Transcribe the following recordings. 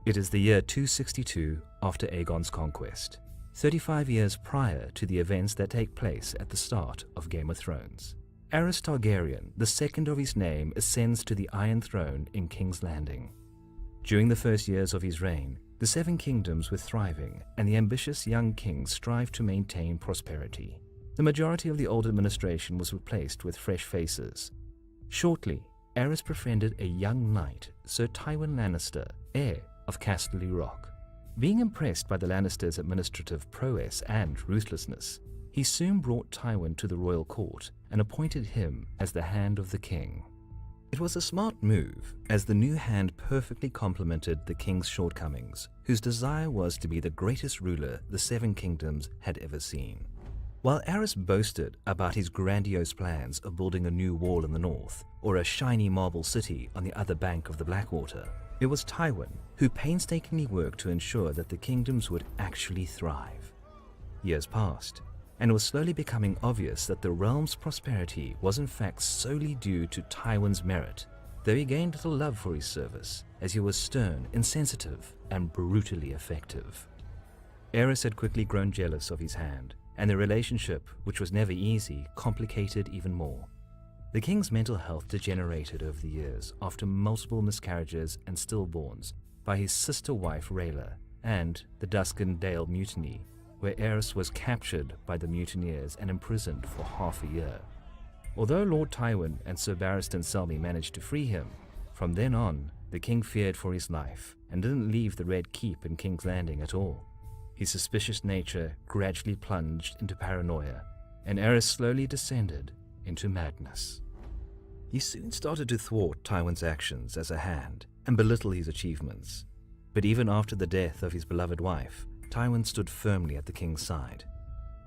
It is the year 262 after Aegon's conquest, 35 years prior to the events that take place at the start of Game of Thrones. Aerys Targaryen, the second of his name, ascends to the Iron Throne in King's Landing. During the first years of his reign, the Seven Kingdoms were thriving, and the ambitious young king strived to maintain prosperity. The majority of the old administration was replaced with fresh faces. Shortly, Aerys befriended a young knight, Sir Tywin Lannister, heir of Casterly Rock. Being impressed by the Lannisters' administrative prowess and ruthlessness, he soon brought Tywin to the royal court and appointed him as the Hand of the King. It was a smart move, as the new hand perfectly complemented the king's shortcomings, whose desire was to be the greatest ruler the Seven Kingdoms had ever seen. While Aerys boasted about his grandiose plans of building a new wall in the north, or a shiny marble city on the other bank of the Blackwater, it was Tywin who painstakingly worked to ensure that the kingdoms would actually thrive. Years passed, and it was slowly becoming obvious that the realm's prosperity was in fact solely due to Tywin's merit, though he gained little love for his service, as he was stern, insensitive, and brutally effective. Aerys had quickly grown jealous of his hand, and the relationship, which was never easy, complicated even more. The king's mental health degenerated over the years after multiple miscarriages and stillborns by his sister wife Rhaella, and the Dusken Dale Mutiny, where Aerys was captured by the mutineers and imprisoned for half a year. Although Lord Tywin and Sir Barristan Selmy managed to free him, from then on, the king feared for his life and didn't leave the Red Keep in King's Landing at all. His suspicious nature gradually plunged into paranoia, and Aerys slowly descended into madness. He soon started to thwart Tywin's actions as a hand and belittle his achievements. But even after the death of his beloved wife, Tywin stood firmly at the king's side.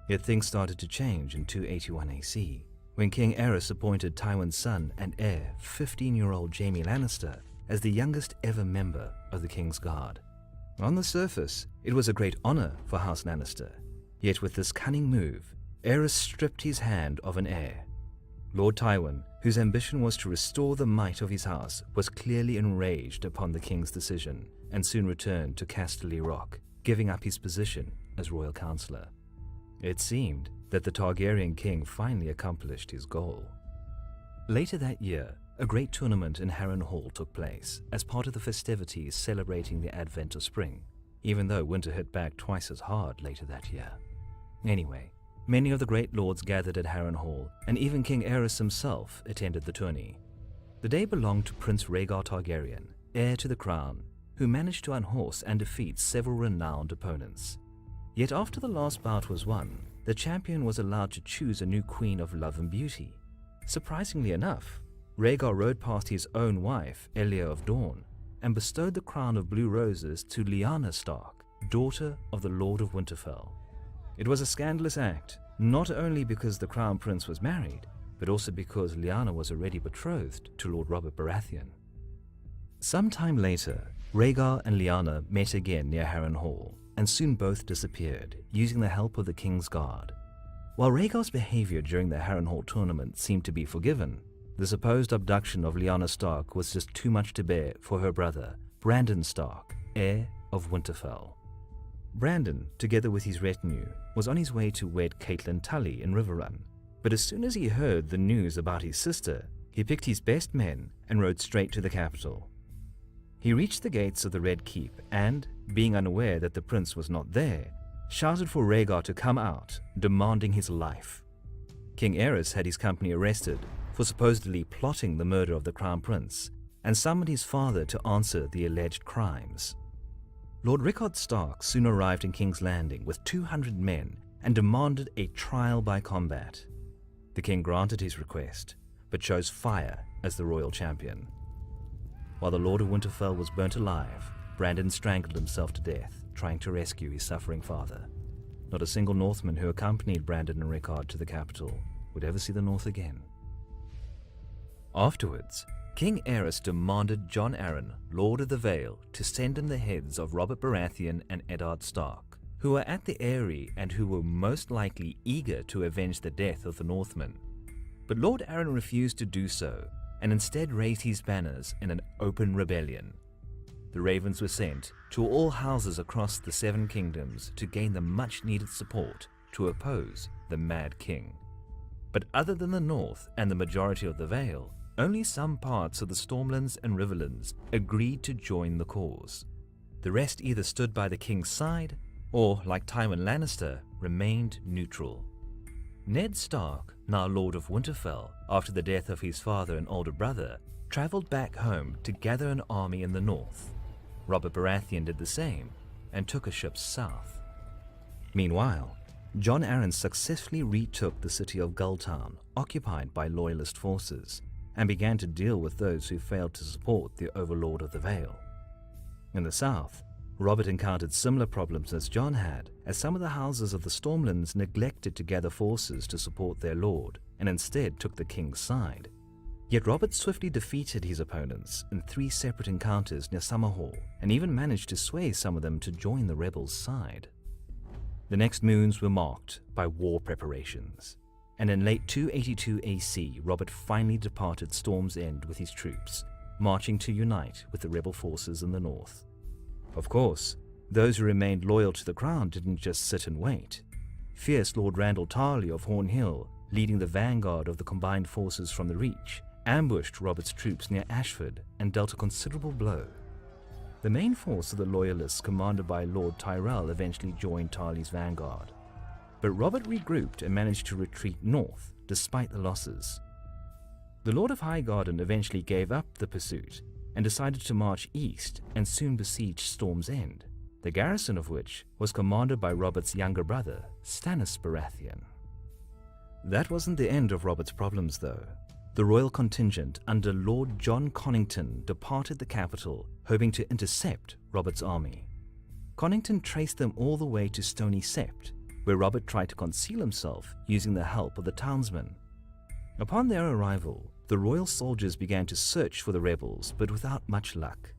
Yet things started to change in 281 AC, when King Aerys appointed Tywin's son and heir, 15-year-old Jaime Lannister, as the youngest ever member of the King's Guard. On the surface, it was a great honor for House Lannister, yet with this cunning move, Aerys stripped his hand of an heir. Lord Tywin, whose ambition was to restore the might of his house, was clearly enraged upon the king's decision and soon returned to Casterly Rock, giving up his position as royal counselor. It seemed that the Targaryen king finally accomplished his goal. Later that year, a great tournament in Harrenhal took place as part of the festivities celebrating the advent of spring, even though winter hit back twice as hard later that year. Anyway, many of the great lords gathered at Harrenhal, and even King Aerys himself attended the tourney. The day belonged to Prince Rhaegar Targaryen, heir to the crown, who managed to unhorse and defeat several renowned opponents. Yet after the last bout was won, the champion was allowed to choose a new queen of love and beauty. Surprisingly enough, Rhaegar rode past his own wife, Elia of Dawn, and bestowed the crown of blue roses to Lyanna Stark, daughter of the Lord of Winterfell. It was a scandalous act, not only because the crown prince was married, but also because Lyanna was already betrothed to Lord Robert Baratheon. Sometime later, Rhaegar and Lyanna met again near Harrenhal, and soon both disappeared, using the help of the King's Guard. While Rhaegar's behavior during the Harrenhal tournament seemed to be forgiven, the supposed abduction of Lyanna Stark was just too much to bear for her brother, Brandon Stark, heir of Winterfell. Brandon, together with his retinue, was on his way to wed Catelyn Tully in Riverrun, but as soon as he heard the news about his sister, he picked his best men and rode straight to the capital. He reached the gates of the Red Keep and, being unaware that the prince was not there, shouted for Rhaegar to come out, demanding his life. King Aerys had his company arrested for supposedly plotting the murder of the crown prince, and summoned his father to answer the alleged crimes. Lord Rickard Stark soon arrived in King's Landing with 200 men and demanded a trial by combat. The king granted his request, but chose fire as the royal champion. While the Lord of Winterfell was burnt alive, Brandon strangled himself to death, trying to rescue his suffering father. Not a single Northman who accompanied Brandon and Rickard to the capital would ever see the North again. Afterwards, King Aerys demanded Jon Arryn, Lord of the Vale, to send him the heads of Robert Baratheon and Eddard Stark, who were at the Eyrie and who were most likely eager to avenge the death of the Northmen. But Lord Arryn refused to do so, and instead raised his banners in an open rebellion. the ravens were sent to all houses across the 7 kingdoms to gain the much-needed support to oppose the Mad King. But other than the north and the majority of the Vale, only some parts of the Stormlands and Riverlands agreed to join the cause. The rest either stood by the king's side or, like Tywin Lannister, remained neutral. Ned Stark, now Lord of Winterfell after the death of his father and older brother, travelled back home to gather an army in the north. Robert Baratheon did the same and took a ship south. Meanwhile, Jon Arryn successfully retook the city of Gulltown, occupied by loyalist forces, and began to deal with those who failed to support the Overlord of the Vale. In the south, Robert encountered similar problems as Jon had, as some of the houses of the Stormlands neglected to gather forces to support their lord, and instead took the king's side. Yet Robert swiftly defeated his opponents in 3 separate encounters near Summerhall, and even managed to sway some of them to join the rebels' side. The next moons were marked by war preparations, and in late 282 AC, Robert finally departed Storm's End with his troops, marching to unite with the rebel forces in the north. Of course, those who remained loyal to the crown didn't just sit and wait. Fierce Lord Randall Tarley of Horn Hill, leading the vanguard of the combined forces from the Reach, ambushed Robert's troops near Ashford and dealt a considerable blow. The main force of the Loyalists, commanded by Lord Tyrell, eventually joined Tarley's vanguard. But Robert regrouped and managed to retreat north, despite the losses. The Lord of Highgarden eventually gave up the pursuit and decided to march east and soon besiege Storm's End, the garrison of which was commanded by Robert's younger brother, Stannis Baratheon. That wasn't the end of Robert's problems, though. The royal contingent under Lord John Connington departed the capital, hoping to intercept Robert's army. Connington traced them all the way to Stony Sept, where Robert tried to conceal himself using the help of the townsmen. Upon their arrival, the royal soldiers began to search for the rebels, but without much luck.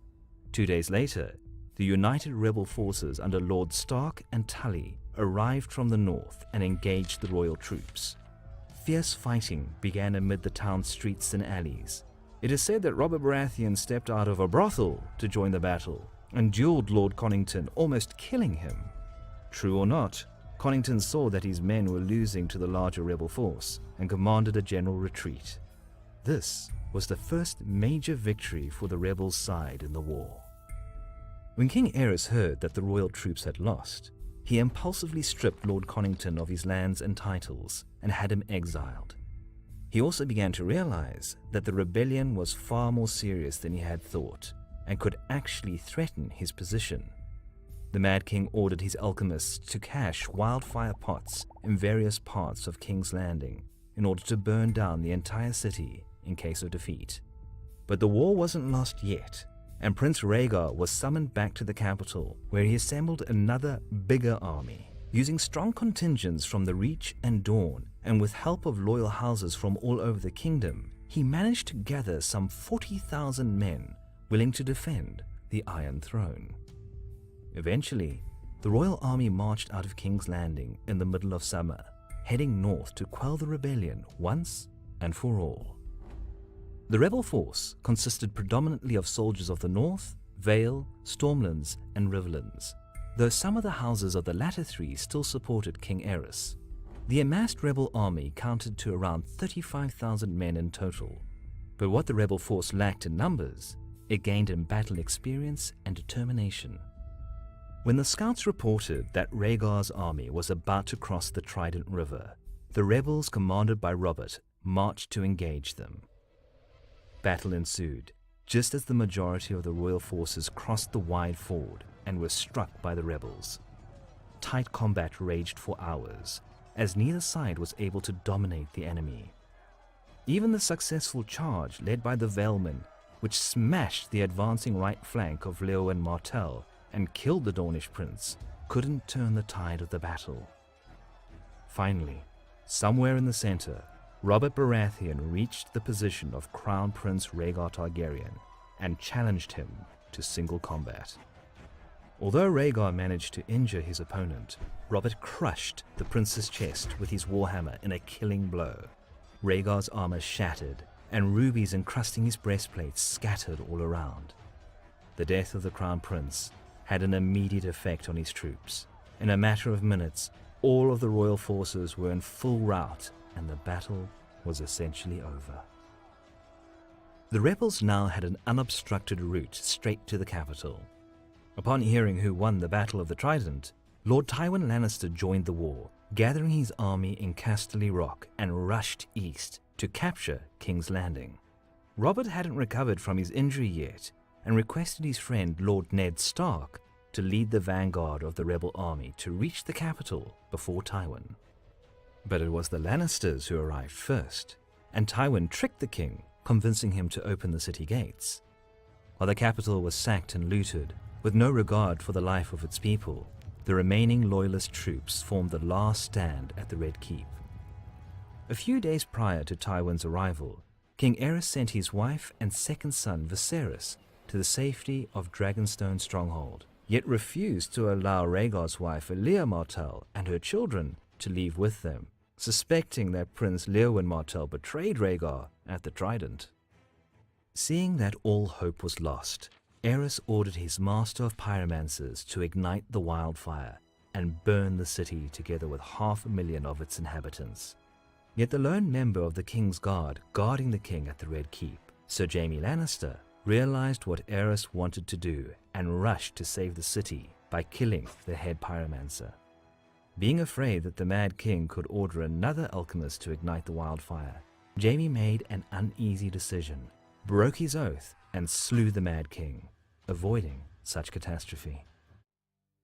2 days later, the united rebel forces under Lords Stark and Tully arrived from the north and engaged the royal troops. Fierce fighting began amid the town's streets and alleys. It is said that Robert Baratheon stepped out of a brothel to join the battle and dueled Lord Connington, almost killing him. True or not, Connington saw that his men were losing to the larger rebel force and commanded a general retreat. This was the first major victory for the rebels' side in the war. When King Aerys heard that the royal troops had lost, he impulsively stripped Lord Connington of his lands and titles and had him exiled. He also began to realize that the rebellion was far more serious than he had thought and could actually threaten his position. The Mad King ordered his alchemists to cache wildfire pots in various parts of King's Landing in order to burn down the entire city in case of defeat. But the war wasn't lost yet, and Prince Rhaegar was summoned back to the capital, where he assembled another, bigger army. Using strong contingents from the Reach and Dawn, and with help of loyal houses from all over the kingdom, he managed to gather some 40,000 men willing to defend the Iron Throne. Eventually, the royal army marched out of King's Landing in the middle of summer, heading north to quell the rebellion once and for all. The rebel force consisted predominantly of soldiers of the North, Vale, Stormlands, and Riverlands, though some of the houses of the latter 3 still supported King Aerys. The amassed rebel army counted to around 35,000 men in total, but what the rebel force lacked in numbers, it gained in battle experience and determination. When the scouts reported that Rhaegar's army was about to cross the Trident River, the rebels commanded by Robert marched to engage them. Battle ensued, just as the majority of the royal forces crossed the wide ford and were struck by the rebels. Tight combat raged for hours, as neither side was able to dominate the enemy. Even the successful charge led by the Valemen, which smashed the advancing right flank of Leowen Martell and killed the Dornish prince, couldn't turn the tide of the battle. Finally, somewhere in the center, Robert Baratheon reached the position of Crown Prince Rhaegar Targaryen and challenged him to single combat. Although Rhaegar managed to injure his opponent, Robert crushed the prince's chest with his warhammer in a killing blow. Rhaegar's armor shattered, and rubies encrusting his breastplate scattered all around. The death of the Crown Prince had an immediate effect on his troops. In a matter of minutes, all of the royal forces were in full rout and the battle was essentially over. The rebels now had an unobstructed route straight to the capital. Upon hearing who won the Battle of the Trident, Lord Tywin Lannister joined the war, gathering his army in Casterly Rock and rushed east to capture King's Landing. Robert hadn't recovered from his injury yet and requested his friend Lord Ned Stark to lead the vanguard of the rebel army to reach the capital before Tywin. But it was the Lannisters who arrived first, and Tywin tricked the king, convincing him to open the city gates. While the capital was sacked and looted, with no regard for the life of its people, the remaining loyalist troops formed the last stand at the Red Keep. A few days prior to Tywin's arrival, King Aerys sent his wife and second son Viserys to the safety of Dragonstone Stronghold, yet refused to allow Rhaegar's wife Elia Martell and her children to leave with them, suspecting that Prince Leowyn Martell betrayed Rhaegar at the Trident. Seeing that all hope was lost, Aerys ordered his master of pyromancers to ignite the wildfire and burn the city together with 500,000 of its inhabitants. Yet the lone member of the King's Guard guarding the king at the Red Keep, Sir Jaime Lannister, realized what Aerys wanted to do and rushed to save the city by killing the head pyromancer. Being afraid that the Mad King could order another alchemist to ignite the wildfire, Jaime made an uneasy decision, broke his oath, and slew the Mad King, avoiding such catastrophe.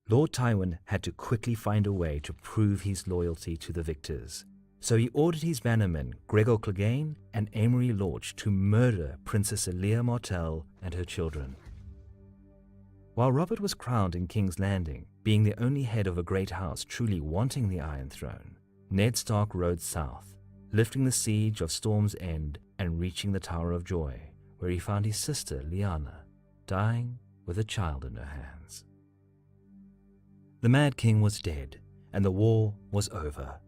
Lord Tywin had to quickly find a way to prove his loyalty to the victors, so he ordered his bannermen Gregor Clegane and Amory Lorch to murder Princess Elia Martell and her children. While Robert was crowned in King's Landing, being the only head of a great house truly wanting the Iron Throne, Ned Stark rode south, lifting the siege of Storm's End and reaching the Tower of Joy, where he found his sister Lyanna, dying with a child in her hands. The Mad King was dead, and the war was over.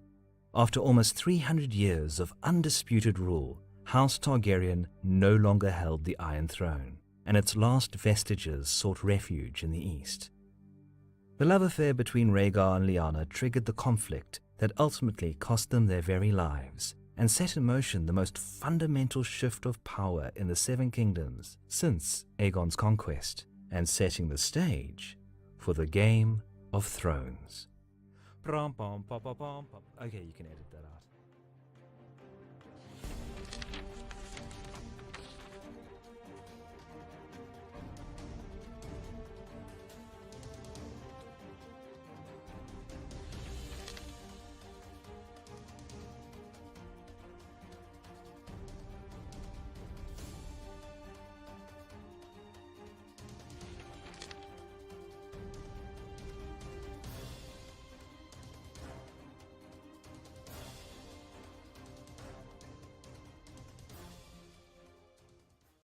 After almost 300 years of undisputed rule, House Targaryen no longer held the Iron Throne, and its last vestiges sought refuge in the east. The love affair between Rhaegar and Lyanna triggered the conflict that ultimately cost them their very lives, and set in motion the most fundamental shift of power in the Seven Kingdoms since Aegon's conquest, and setting the stage for the Game of Thrones. Okay, you can edit that out.